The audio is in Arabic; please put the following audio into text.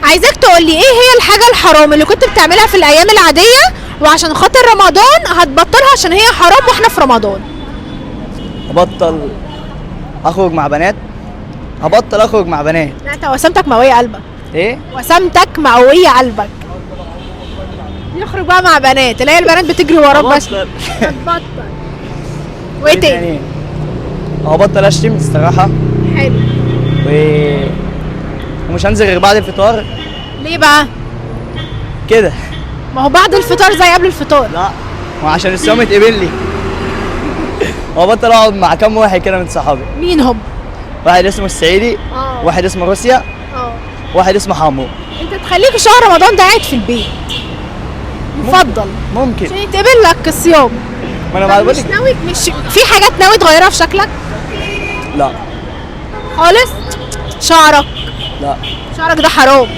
عايزاك تقولي ايه هي الحاجة الحرام اللي كنت بتعملها في الايام العادية وعشان خاطر رمضان هتبطلها عشان هي حرام واحنا في رمضان. ابطل اخرج مع بنات. هبطل اخرج مع بنات. لا انت وسامتك مقوية قلبك. ايه؟ وسامتك مقوية قلبك. يخرج بقى مع بنات اللي هي البنات بتجري وراك بس. هبطل. هتبطل. وايه تاني؟ هبطل اشتم الصراحه. حلو. و... ومش هنزل غير بعد الفطار ليه بقى؟ كده. ما هو بعد الفطار زي قبل الفطار. لا، ما عشان الصيام يتقبل لي. وهبطل اقعد مع كام واحد كده من صحابي. مين هم؟ واحد اسمه السعيدي، واحد اسمه روسيا، واحد اسمه حمو. انت تخليك شهر رمضان ده قاعد في البيت. يفضل. ممكن. عشان يتقبل لك الصيام. ما انا طب بقول مش لك. ناوي في حاجات ناوي تغيرها في شكلك؟ لا. خالص؟ شعرك. لا. شعرك ده حرام.